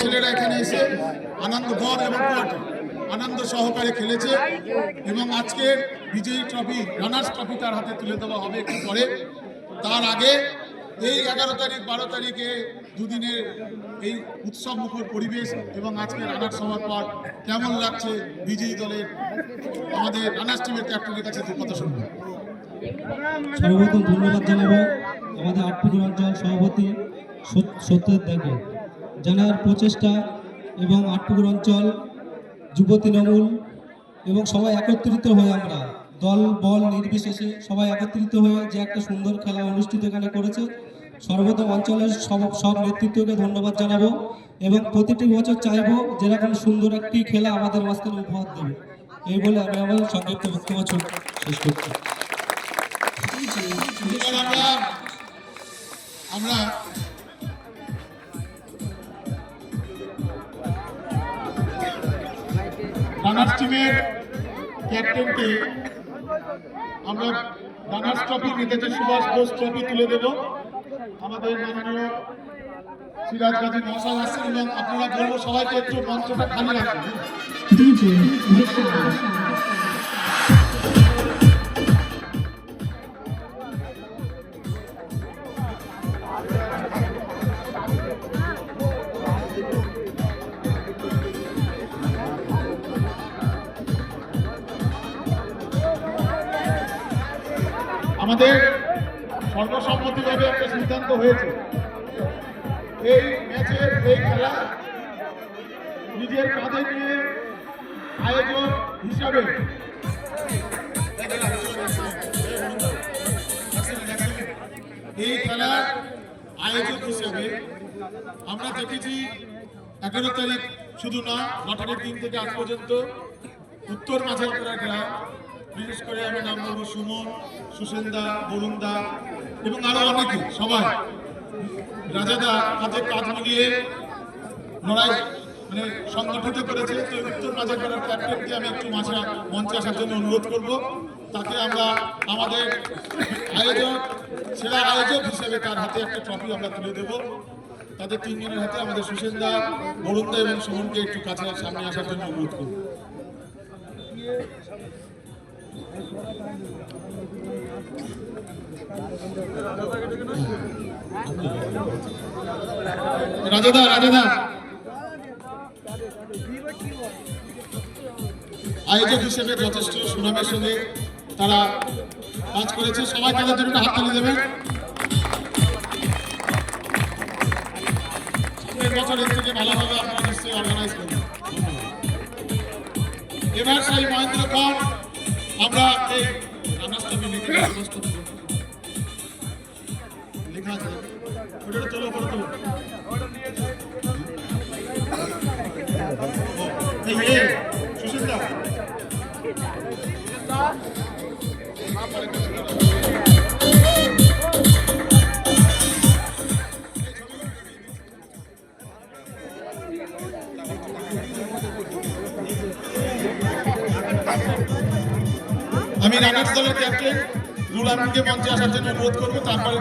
ছেলেরা এখানে এসে আনন্দ ঘর এবং আনন্দ সহকারে খেলেছে এবং আজকে বিজয়ী ট্রফি রানার্স ট্রফি তার হাতে তুলে দেওয়া হবে একটু পরে। তার আগে এই 11 তারিখ 12 তারিখে দুদিনের এই উৎসব মুখর পরিবেশ এবং আজকে রানার্স হওয়ার পর কেমন লাগছে বিজয়ী দলের আমাদের রানার্স টিমের ক্যাপ্টেনের কাছে দু কথা শুনবো। সর্বপ্রথম ধন্যবাদ জানাবো আমাদের আটপুকুর অঞ্চল সভাপতি সত্যের দাকে, জানার প্রচেষ্টা এবং আটপুকুর অঞ্চল যুব তৃণমূল এবং সবাই একত্রিত হয়ে আমরা দল বল নির্বিশেষে সবাই একত্রিত হয়ে যে একটা সুন্দর খেলা অনুষ্ঠিত এখানে করেছে। সর্বপ্রথম অঞ্চলের সব নেতৃত্বকে ধন্যবাদ জানাবো এবং প্রতিটি বছর চাইবো যেরকম সুন্দর একটি খেলা আমাদের মাঝখানে উপহার দেবে। এই বলে আমি আমার সংক্ষিপ্ত বক্তব্য শেষ করছি। আমরা রানার্স টিমের ক্যাপ্টেনকে আমরা runners trophy Netaji Subhash Bose trophy তুলে দেব। আমাদের মাননীয় সিরাজ গাজী মহাশয় আসছেন এবং আপনারা বলবো সবাইকে একটু মঞ্চটা খালি রাখবেন। আমাদের সর্বসম্মতিভাবে একটা সিদ্ধান্ত হয়েছে এই ম্যাচের এই খেলা নিজের কাঁধে নিয়ে আয়োজক হিসাবে এই খেলার আয়োজক হিসাবে আমরা দেখেছি 11 তারিখ শুধু না গঠনের দিন থেকে আজ পর্যন্ত উত্তর মাঝারপাড়া গ্রাম, বিশেষ করে আমি নাম বলবো সুমন, সুসেনদা, বরুণদা এবং আরো অনেকে সবাই রাজাদা তাদের কাজ মিলিয়ে লড়াই সংগঠিত করেছে। তো উত্তর মাঝারপাড়ার ক্যাপ্টেনকে আমি একটু মঞ্চে আসার জন্য অনুরোধ করব। তাকে আমরা আমাদের সেরা আয়োজক হিসেবে তার হাতে একটা ট্রফি আমরা তুলে দেব। তাদের তিনজনের হাতে আমাদের সুসেনদা, বরুণদা এবং সুমনকে একটু কাছে সামনে আসার জন্য অনুরোধ করব। রাজাদা আয়োজক হিসেবে যথেষ্ট সুনামের সঙ্গে তারা কাজ করেছে। সবাই তাদের জন্য হাত তালি দেবেন। বছর এর থেকে ভালোভাবে আপনারা নিশ্চয়ই অর্গানাইজ করবেন। এবার সেই মহেন্দ্র খান আমরা এই লেখা আছে ওটা চলো করতে সুশীলদা আমি রানার্স দলের ক্যাপ্টেন রুল আমিনকে মঞ্চে আসার জন্য অনুরোধ করবো। তারপরে